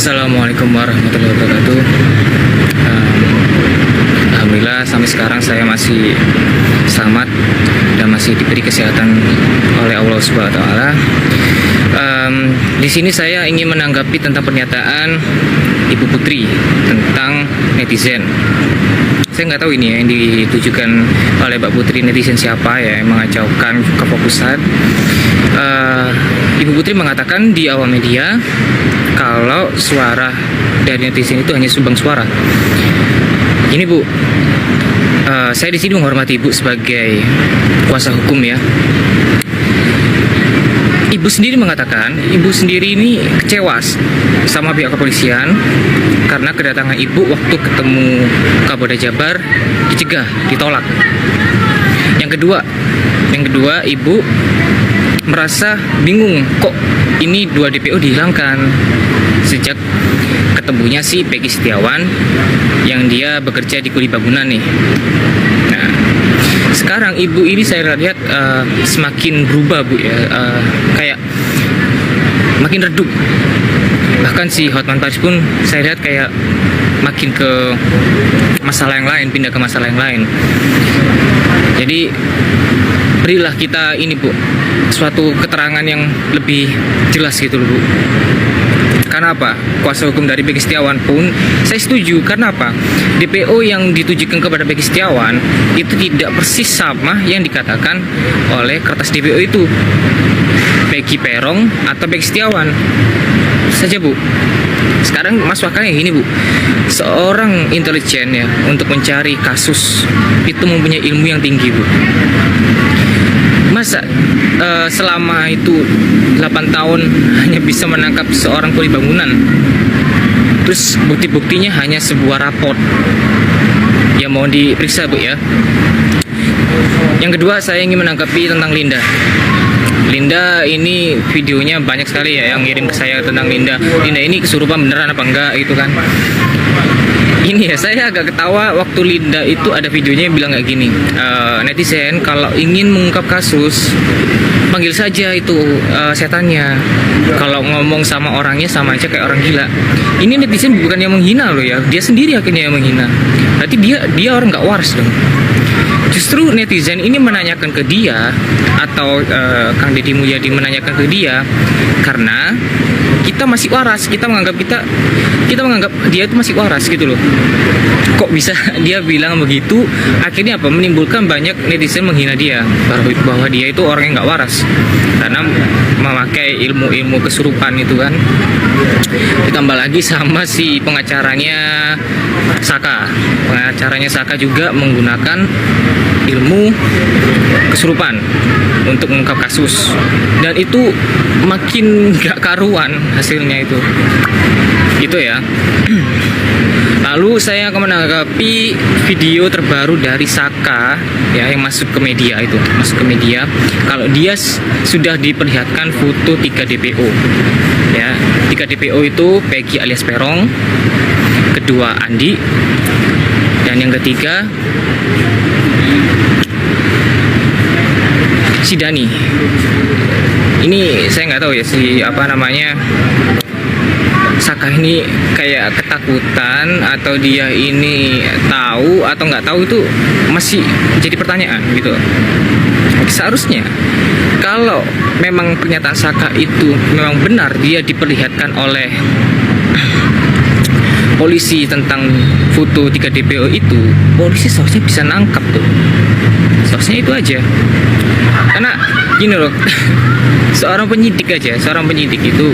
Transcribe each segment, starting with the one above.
Assalamualaikum warahmatullahi wabarakatuh. Alhamdulillah sampai sekarang saya masih selamat dan masih diberi kesehatan oleh Allah Subhanahu wa taala. Di sini saya ingin menanggapi tentang pernyataan Ibu Putri tentang netizen. Saya nggak tahu ini ya, yang ditujukan oleh Mbak Putri netizen siapa ya, yang mengacaukan kefokusan. Ibu Putri mengatakan di awal media kalau suara dari netizen itu hanya sumbang suara. Ini Bu, saya di sini menghormati Ibu sebagai kuasa hukum ya. Ibu sendiri mengatakan, Ibu sendiri ini kecewa sama pihak kepolisian karena kedatangan Ibu waktu ketemu Kapolda Jabar dicegah, ditolak. Yang kedua, Ibu merasa bingung kok ini 2 DPO dihilangkan sejak ketemunya si Peggy Setiawan yang dia bekerja di kuli bangunan nih. Nah, sekarang Ibu ini saya lihat semakin berubah Bu ya, kayak makin redup. Bahkan si Hotman Paris pun saya lihat kayak makin ke masalah yang lain, pindah ke masalah yang lain. Jadi berilah kita ini Bu, suatu keterangan yang lebih jelas gitu loh Bu. Karena apa? Kuasa hukum dari Peggy Setiawan pun saya setuju. Karena apa? DPO yang ditujukan kepada Peggy Setiawan itu tidak persis sama yang dikatakan oleh kertas DPO itu, Peggy Perong atau Peggy Setiawan saja Bu. Sekarang masuk akalnya gini Bu, seorang intelijen ya untuk mencari kasus itu mempunyai ilmu yang tinggi Bu. Masa selama itu 8 tahun hanya bisa menangkap seorang kuli bangunan, terus bukti-buktinya hanya sebuah raport yang mau diperiksa Bu ya. Yang kedua, saya ingin menanggapi tentang Linda. Linda ini videonya banyak sekali ya yang ngirim ke saya tentang Linda. Linda ini kesurupan beneran apa enggak gitu kan. Ini ya, saya agak ketawa waktu Linda itu ada videonya yang bilang kayak gini, netizen kalau ingin mengungkap kasus panggil saja itu setannya, kalau ngomong sama orangnya sama aja kayak orang gila. Ini netizen bukan yang menghina loh ya, dia sendiri akhirnya yang menghina. Berarti dia orang nggak waras dong. Justru netizen ini menanyakan ke dia atau Kang Deddy Mulyadi menanyakan ke dia karena kita masih waras, kita menganggap dia itu masih waras gitu loh. Kok bisa dia bilang begitu? Akhirnya apa? Menimbulkan banyak netizen menghina dia bahwa dia itu orang yang nggak waras karena memakai ilmu-ilmu kesurupan itu kan. Ditambah lagi sama si pengacaranya Saka. Pengacaranya Saka juga menggunakan ilmu kesurupan untuk mengungkap kasus, dan itu makin gak karuan hasilnya itu ya. Lalu saya akan menanggapi video terbaru dari Saka ya yang masuk ke media kalau dia sudah diperlihatkan foto 3 DPO ya. 3 DPO itu Peggy alias Perong, kedua Andi, dan yang ketiga si Dani. Ini saya nggak tahu ya si Saka ini kayak ketakutan atau dia ini tahu atau nggak tahu, itu masih jadi pertanyaan gitu. Seharusnya kalau memang pernyataan Saka itu memang benar, dia diperlihatkan oleh polisi tentang foto 3 DPO itu, polisi seharusnya bisa nangkap tuh. Seharusnya itu aja. Karena gini loh, seorang penyidik itu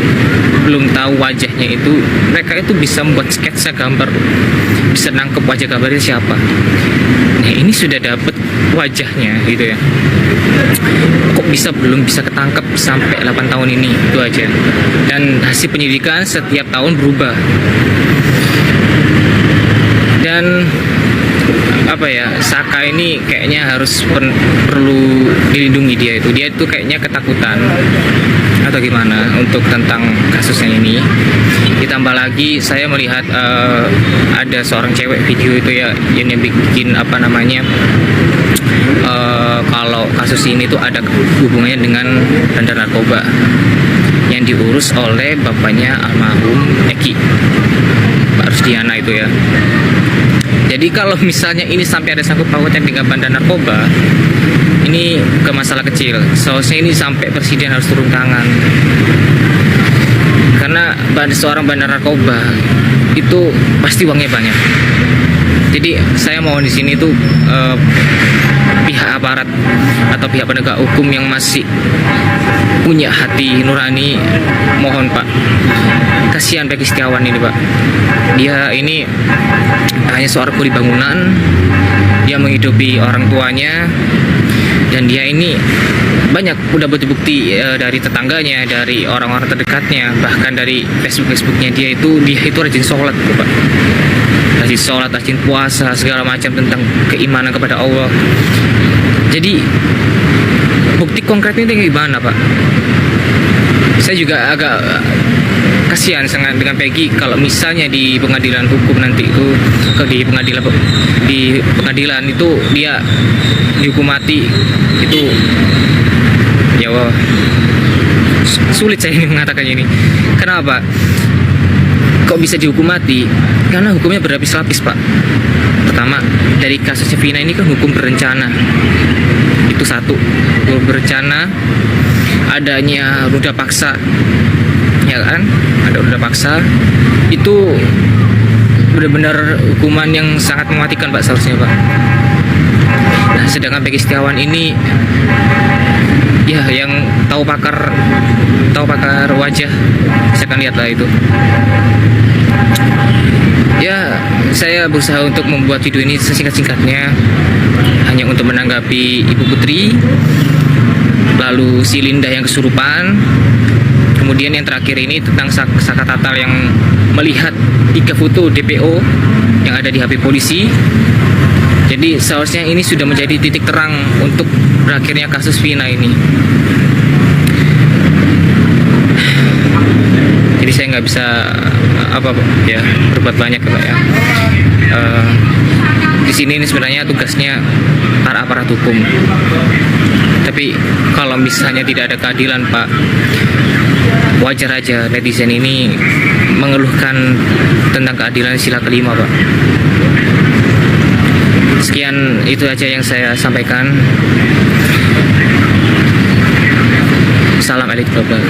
belum tahu wajahnya itu, mereka itu bisa membuat sketsa gambar, bisa nangkep wajah gambarnya siapa. Nah ini sudah dapet wajahnya gitu ya, kok belum bisa ketangkep sampai 8 tahun ini, itu aja. Dan hasil penyidikan setiap tahun berubah. Dan Saka ini kayaknya harus perlu dilindungi. Dia itu kayaknya ketakutan atau gimana untuk tentang kasusnya ini. Ditambah lagi saya melihat ada seorang cewek video itu ya yang bikin kalau kasus ini tuh ada hubungannya dengan bandar narkoba yang diurus oleh bapaknya almarhum Eki. gitu ya. Jadi kalau misalnya ini sampai ada sangkut pautnya dengan bandar narkoba, ini ke masalah kecil. Seharusnya ini sampai presiden harus turun tangan. Karena seorang bandar narkoba itu pasti uangnya banyak. Jadi saya mau di sini tuh pihak aparat atau pihak penegak hukum yang masih punya hati nurani, mohon Pak, kasihan Peggy Setiawan ini Pak. Dia ini hanya seorang kuli bangunan, dia menghidupi orang tuanya, dan dia ini banyak udah bukti dari tetangganya, dari orang-orang terdekatnya, bahkan dari Facebooknya dia itu rajin sholat tuh, Pak. Rajin sholat, rajin puasa, segala macam tentang keimanan kepada Allah. Jadi bukti konkretnya itu gimana Pak? Saya juga agak kasihan sangat dengan Peggy kalau misalnya di pengadilan hukum nanti itu, di pengadilan itu dia dihukum mati, itu ya Allah, sulit saya ini mengatakannya ini. Kenapa? Kok bisa dihukum mati? Karena hukumnya berlapis-lapis Pak. Pertama, dari kasusnya Vina ini kan hukum berencana. Itu satu, hukum berencana, adanya ruda paksa, ya kan? Ada ruda paksa, itu benar-benar hukuman yang sangat mematikan Pak seharusnya Pak. Nah, sedangkan Peggy Setiawan ini ya yang tahu pakar wajah, saya akan lihatlah itu. Ya, saya berusaha untuk membuat video ini sesingkat-singkatnya, hanya untuk menanggapi Ibu Putri, lalu si Linda yang kesurupan, kemudian yang terakhir ini tentang Saka Tatal yang melihat 3 foto DPO yang ada di HP polisi. Jadi seharusnya ini sudah menjadi titik terang untuk berakhirnya kasus Vina ini. Jadi saya nggak bisa berbuat banyak Pak ya. Di sini ini sebenarnya tugasnya para aparat hukum. Tapi kalau misalnya tidak ada keadilan Pak, wajar aja netizen ini mengeluhkan tentang keadilan sila kelima Pak. Sekian itu aja yang saya sampaikan. Salam elit global.